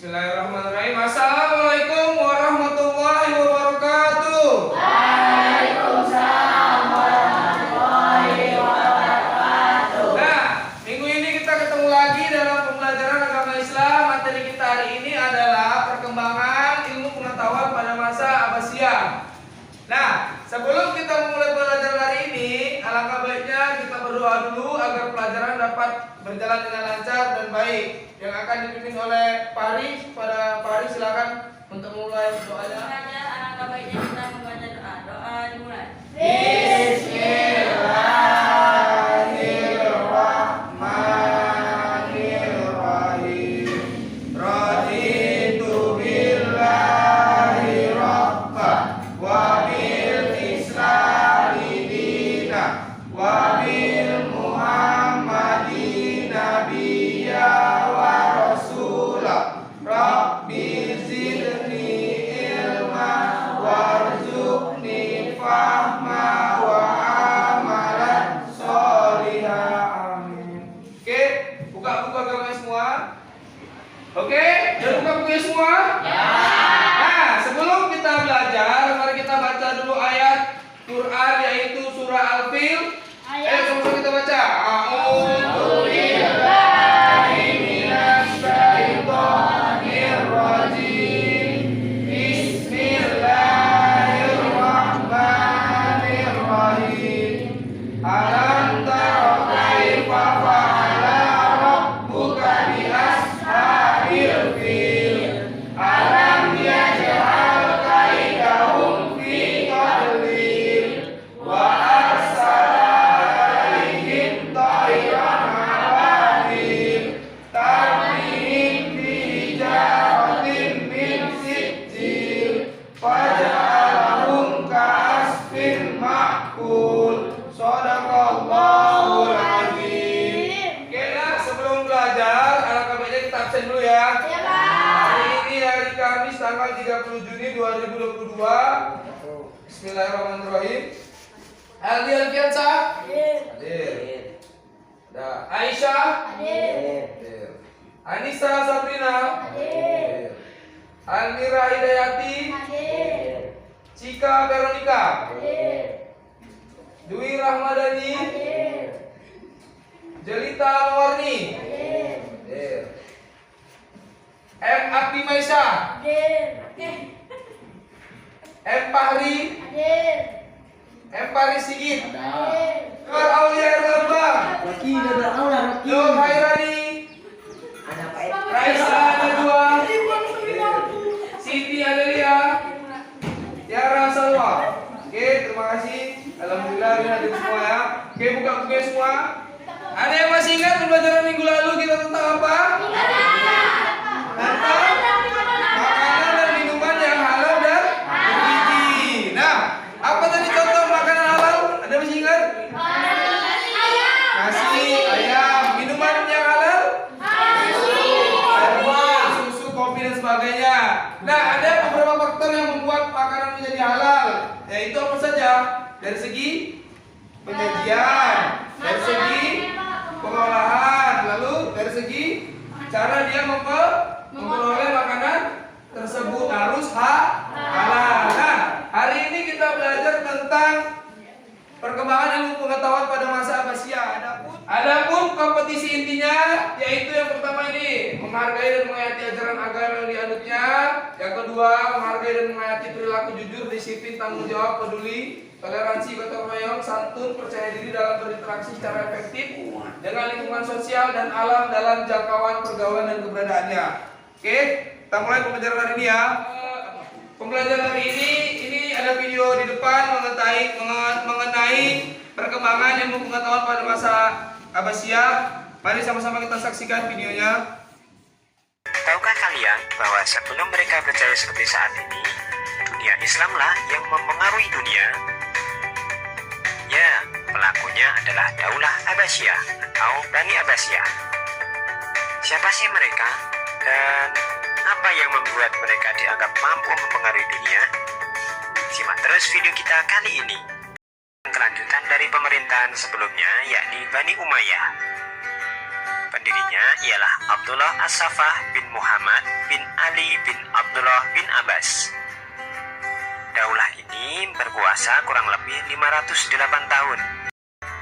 Bismillahirrahmanirrahim. Assalamualaikum warahmatullahi wabarakatuh. Waalaikumsalam warahmatullahi wabarakatuh. Nah, minggu ini kita ketemu lagi dalam pembelajaran agama Islam. Materi kita hari ini adalah perkembangan ilmu pengetahuan pada masa Abbasiyah. Nah, sebelum kita memulai pelajaran hari ini, alangkah baiknya kita berdoa dulu agar pelajaran dapat berjalan dengan lancar dan baik. Yang akan dipimpin oleh Paris. Pada Paris silakan untuk memulai doanya. Alangkah baiknya kita membaca doa. Doa dimulai. Bismillahirrahmanirrahim. Raditu billahi rabban wa bil islami dina wa bil muhammadin nabiyya wa rasula. Rabbi zidni ilma warzuqni fahma wa amalan sholihah. Amin. Oke, buka-buka gambarnya semua. Oke, udah buka bukunya semua? Ya. Nah, sebelum kita belajar, mari kita baca dulu ayat Quran, yaitu surah Al-Fil. Sama-sama kita baca. A'udzu billahi minasy syaithanir rajim. Bismillahirrahmanirrahim. Alam tara kaifa fa'ala rabbuka bi ashabil fil. Alam yaj'al kaidahum fi tadlil wa arsala alaihim tayran ababil tarmihim bi hijaratin min sijil faj'alahum ka'asfin ma'kul. Shadaqallahul azim. Oke, nah, sebelum belajar, alangkah baiknya kita absen dulu ya. Hari ini hari Kamis tanggal 30 Juni 2022. Bismillahirrahmanirrahim. Aldi Alfiansa? Hadir. Ada Aisyah? Hadir. Anissa Sabrina? Hadir. Almira Hidayati? Cika Veronica? Dwi Rahmadani? Jelita Mawarni? Hadir. M. Abdi Maisa? M. Fahri? M. Faris Sigit? Nur Aulia Erlambang? Nur Hairani? Raisa Najwa? Siti Adelia? Tiara Salwa? Oke, terima kasih. Alhamdulillah ini hadir semua ya. Oke, buka bukunya semua. Ada yang masih ingat pembelajaran minggu lalu kita tentang apa? Tentang makanan dan minuman yang halal dan bergizi. Nah, apa tadi contoh makanan halal? Ada masih ingat? Nasi, ayam. Minuman yang halal? Air buah, susu, kopi dan sebagainya. Nah, ada beberapa faktor yang membuat makanan menjadi halal. Yaitu apa saja? Dari segi penyajian, dari segi pengolahan, lalu dari segi cara dia memperoleh makanan tersebut harus halal. Nah, hari ini kita belajar tentang perkembangan ilmu pengetahuan pada masa Abbasiyah. Adapun kompetisi intinya yaitu yang pertama ini menghargai dan menghayati ajaran agama yang dianutnya. Yang kedua, menghargai dan menghayati perilaku jujur, disiplin, tanggung jawab, peduli, toleransi, gotong royong, santun, percaya diri dalam berinteraksi secara efektif dengan lingkungan sosial dan alam dalam jangkauan pergaulan dan keberadaannya. Oke, kita mulai pembelajaran hari ini ya. Pembelajaran hari ini ada video di depan mengenai perkembangan ilmu pengetahuan pada masa Abbasiyah. Mari sama-sama kita saksikan videonya. Tahukah kalian bahwa sebelum mereka berjaya seperti saat ini, dunia Islamlah yang mempengaruhi dunia? Ya, pelakunya adalah Daulah Abbasiyah atau Bani Abbasiyah. Siapa sih mereka? Dan apa yang membuat mereka dianggap mampu mempengaruhi dunia? Simak terus video kita kali ini. Kelanjutan dari pemerintahan sebelumnya, yakni Bani Umayyah. Pendirinya ialah Abdullah As-Saffah bin Muhammad bin Ali bin Abdullah bin Abbas. Daulah ini berkuasa kurang lebih 508 tahun.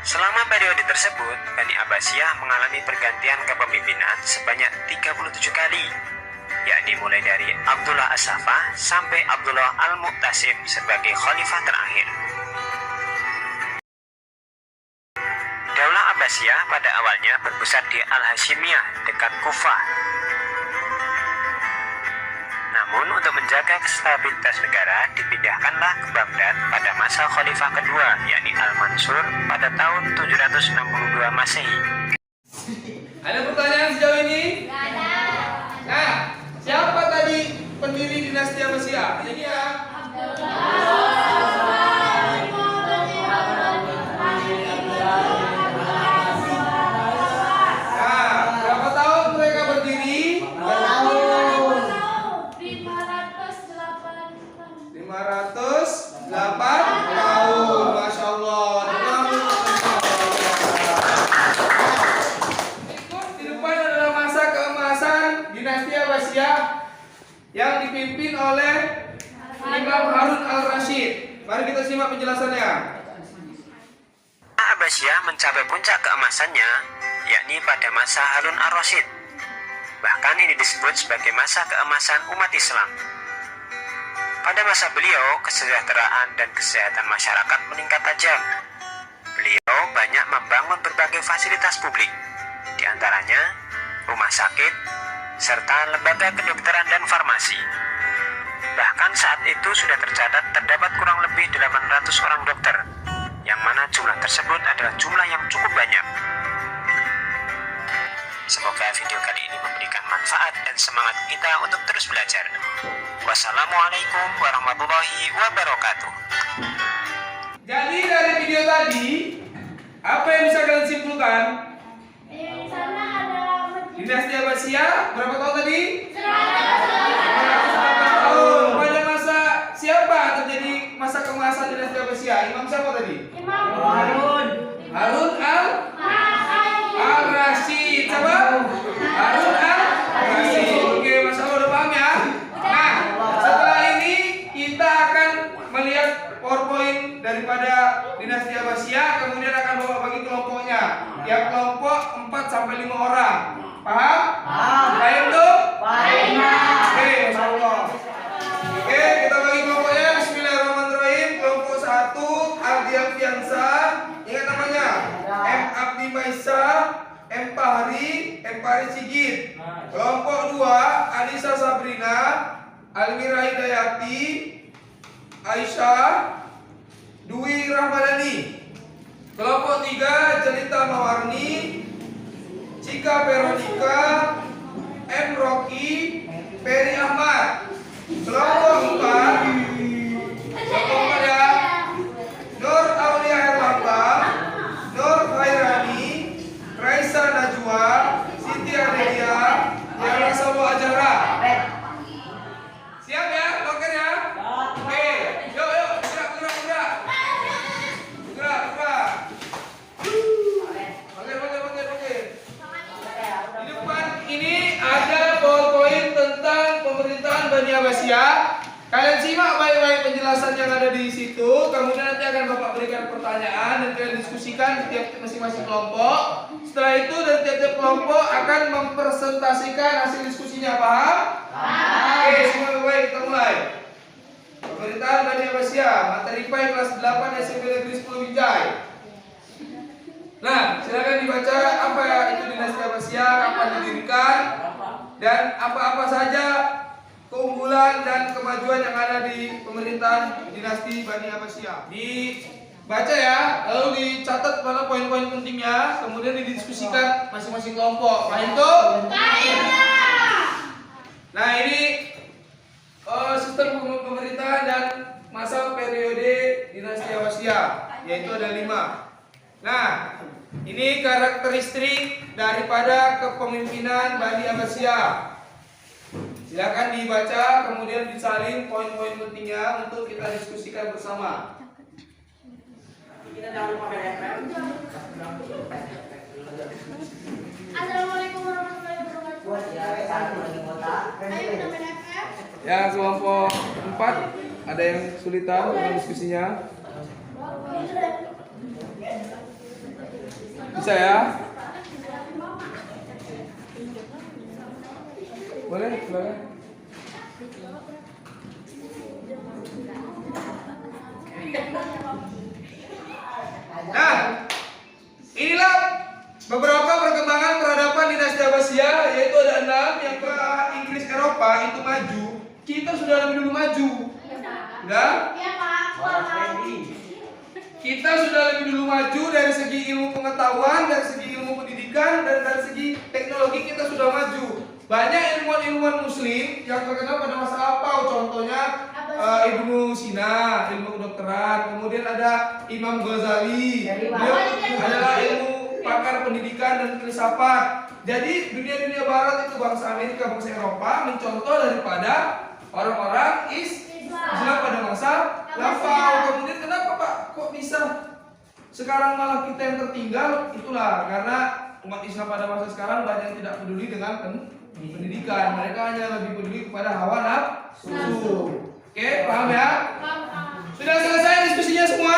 Selama periode tersebut, Bani Abbasiyah mengalami pergantian kepemimpinan sebanyak 37 kali, yakni mulai dari Abdullah As-Saffah sampai Abdullah Al-Mu'tasim sebagai khalifah terakhir. Daulah Abbasiyah pada awalnya berpusat di Al-Hashimiyah dekat Kufah. Namun untuk menjaga stabilitas negara dipindahkanlah ke Baghdad pada masa khalifah kedua, yakni Al-Mansur pada tahun 762 Masehi. Ada pertanyaan sejauh ini? Nah, siapa tadi pendiri dinasti Abbasiyah? Jadi ya. Nah, berapa tahun mereka berdiri? 508 tahun. Masya Allah. Di depan adalah masa keemasan dinasti Abbasiyah yang dipimpin oleh Imam Harun al-Rashid. Mari kita simak penjelasannya. Abbasiyah mencapai puncak keemasannya, yakni pada masa Harun al-Rashid. Bahkan ini disebut sebagai masa keemasan umat Islam. Pada masa beliau, kesejahteraan dan kesehatan masyarakat meningkat tajam. Beliau banyak membangun berbagai fasilitas publik, di antaranya rumah sakit, serta lembaga kedokteran dan farmasi. Bahkan saat itu sudah terdapat kurang lebih 800 orang dokter, yang mana jumlah tersebut adalah jumlah yang cukup banyak. Semoga video kali ini memberikan manfaat dan semangat kita untuk terus belajar. Wassalamualaikum warahmatullahi wabarakatuh. Jadi dari video tadi, apa yang bisa kalian simpulkan? Di sana ada Dinasti Abbasiyah berapa tahun tadi? 100 tahun. Pada masa siapa terjadi masa keemasan dinasti Abbasiyah? Imam siapa tadi? Imam Harun al-Rashid. Siapa? Harun al-Rashid. Oke, Masya Allah, udah paham ya? Nah, setelah ini kita akan melihat PowerPoint daripada dinasti Abbasiyah, kemudian akan bawa bagi kelompoknya. Tiap kelompok 4 sampai 5 orang. Paham? Paham tuh? Oke, Masya Allah. Oke, kita bagi kelompoknya. Bismillahirrahmanirrahim. Kelompok 1 Ardian Fiansa. Ingat namanya? M. Abdi Maisa, M. Fahri Sigit. Kelompok 2 Anissa Sabrina, Almira Hidayati, Aisyah, Dwi Rahmadani. Kelompok 3 Jelita Mawarni, Cika Veronica, M. Rocky, Peri Ahmad. Kelompok 4 ya, Nur Aulia Herlambang, Nur Khairani, Raisa Najwa, Siti Adelia, Yara Sabo Ajara. Siap ya, loker ya? Oke, yuk, gerak. Oke. Di depan ini ada PowerPoint tentang pemerintahan Bani Abbasiyah. Kalian simak baik-baik penjelasan yang ada di situ. Kemudian nanti akan Bapak berikan pertanyaan dan kalian diskusikan di tiap masing-masing kelompok. Setelah itu dari tiap-tiap kelompok akan mempresentasikan hasil diskusinya. Paham? Oke, semua baik, kita mulai. Pemerintahan Bani Abbasiyah, materi IPA kelas 8 SMP Negeri 10 Binjai. Nah, silakan dibaca apa itu dinasti Abbasiyah, kapan didirikan, dan apa-apa saja keunggulan dan kemajuan yang ada di pemerintahan dinasti Bani Abbasiyah. Dibaca ya, lalu dicatat pada poin-poin pentingnya, kemudian didiskusikan masing-masing kelompok. Paham itu? Nah, ini sistem pemerintahan dan masa periode dinasti Abbasiyah, yaitu ada 5. Nah, ini karakteristik daripada kepemimpinan Bani Abbasiyah. Silakan dibaca, kemudian disalin poin-poin pentingnya untuk kita diskusikan bersama. Assalamualaikum warahmatullahi wabarakatuh. Ayo teman FF. Ya, kelompok 4 ada yang kesulitan dengan diskusinya? Bisa ya? Boleh, boleh. Nah, inilah beberapa perkembangan peradaban dinasti Abbasiyah, yaitu ada 6 yang ke Inggris Eropa itu maju. Kita sudah lebih dulu maju. Udah? Iya Pak. Kita sudah lebih dulu maju dari segi ilmu pengetahuan, dari segi ilmu pendidikan, dan dari segi teknologi kita sudah maju. Banyak ilmuwan-ilmuwan muslim yang terkenal pada masa lampau, contohnya Ibnu Sina, ilmu kedokteran, kemudian ada Imam Ghazali, beliau adalah ilmu pakar pendidikan dan filsafat. Jadi dunia-dunia barat itu bangsa Amerika, bangsa Eropa mencontoh daripada orang-orang Islam pada masa lampau. Kemudian kenapa Pak kok bisa sekarang malah kita yang tertinggal? Itulah karena umat Islam pada masa sekarang banyak yang tidak peduli dengan pendidikan. Mereka hanya lebih peduli kepada hawa nafsu. Oke, paham ya? Sudah selesai diskusinya semua?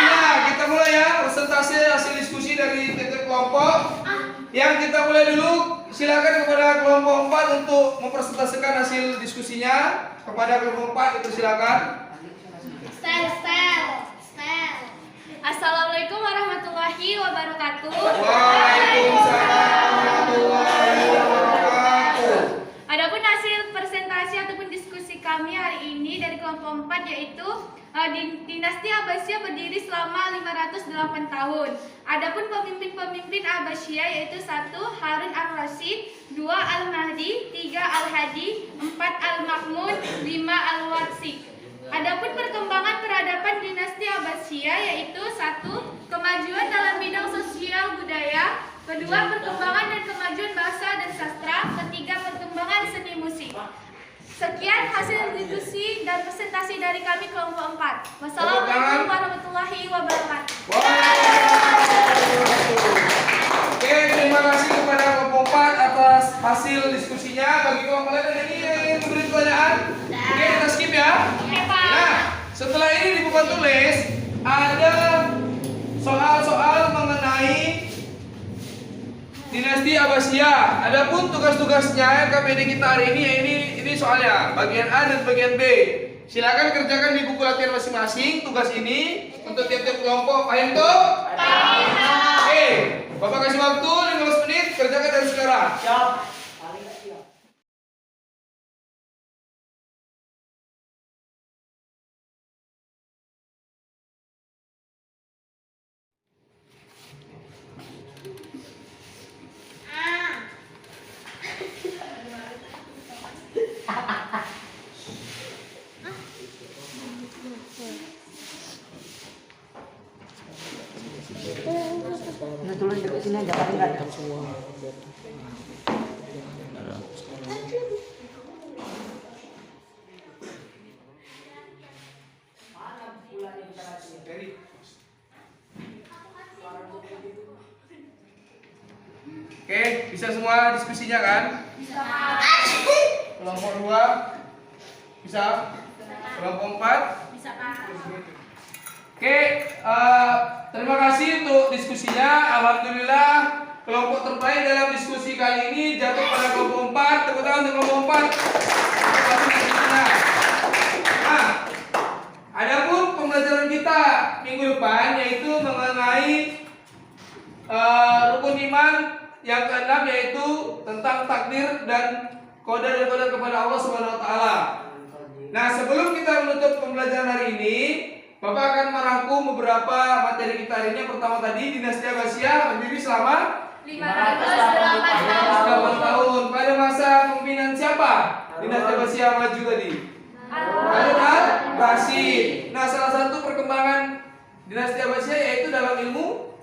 Nah, kita mulai ya presentasi hasil diskusi dari tiap kelompok. Yang kita mulai dulu, silakan kepada kelompok 4 untuk mempresentasikan hasil diskusinya. Kepada kelompok 4 itu silakan. Assalamualaikum warahmatullahi wabarakatuh. Waalaikumsalam warahmatullahi wabarakatuh. Adapun hasil presentasi ataupun diskusi kami hari ini dari kelompok 4 yaitu dinasti Abbasiyah berdiri selama 508 tahun. Adapun pemimpin-pemimpin Abbasiyah yaitu 1. Harun ar-Rasyid, 2. Al-Mahdi, 3. Al-Hadi, 4. Al-Ma'mun, 5. Al-Warsi. Adapun perkembangan peradaban dinasti Abbasiyah yaitu 1. Kemajuan dalam bidang sosial budaya, 2. Perkembangan dan kemajuan bahasa dan sastra, 3. Perkembangan seni musik. Sekian hasil diskusi dan presentasi dari kami kelompok 4. Wassalamualaikum warahmatullahi wabarakatuh. Oke, terima kasih kepada kelompok 4 atas hasil diskusinya. Bagi kelompok lain ada ini yang memberi pertanyaan? Oke, kita skip ya. Nah, setelah ini di buku tulis ada soal-soal mengenai dinasti Abbasiyah. Adapun tugas-tugasnya KPD kita hari ini ini soalnya bagian A dan bagian B. Silakan kerjakan di buku latihan masing-masing tugas ini untuk tiap-tiap kelompok. Paham tuh? Paham. Oke, Bapak kasih waktu 15 menit, kerjakan dari sekarang. Siap. Tulis dekat sini aja paling enggak. Oke, bisa semua diskusinya kan? Bisa. Kelompok 2 bisa? Kelompok 4 Bisa Pak. Oke, terima kasih untuk diskusinya. Alhamdulillah kelompok terbaik dalam diskusi kali ini jatuh pada kelompok 4. Tepuk tangan untuk kelompok 4. Nah, adapun pembelajaran kita minggu depan yaitu mengenai rukun iman yang ke-6 yaitu tentang takdir dan qadar kepada Allah Subhanahu wa taala. Nah, sebelum kita menutup pembelajaran hari ini, Bapak akan merangkum beberapa materi kita hari ini. Yang pertama tadi, dinasti Abbasiyah berdiri selama 508 tahun. Pada masa kepemimpinan siapa dinasti Abbasiyah maju tadi? Harun ar-Rasyid. Nah, salah satu perkembangan dinasti Abbasiyah yaitu dalam ilmu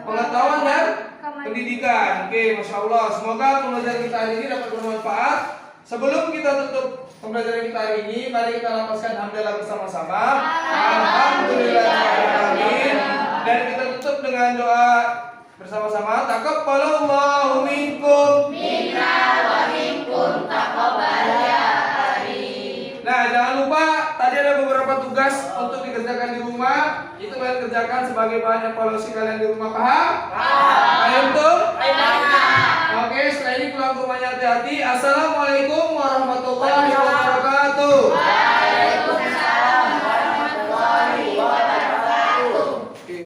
pengetahuan dan pendidikan. Oke, Masya Allah. Semoga pembelajaran kita hari ini dapat bermanfaat. Sebelum kita tutup pembelajaran kita hari ini, mari kita lapaskan hamdalah bersama-sama. Alhamdulillahirrahmanirrahim. Dan kita tutup dengan doa Bersama-sama, taqabbalallahu minkum. Nah, jangan lupa tadi ada beberapa tugas untuk dikerjakan di rumah. Itu kalian kerjakan sebagai bahan evaluasi kalian di rumah, paham? Paham tuh? Oke, setelah ini pulang ke rumahnya hati-hati.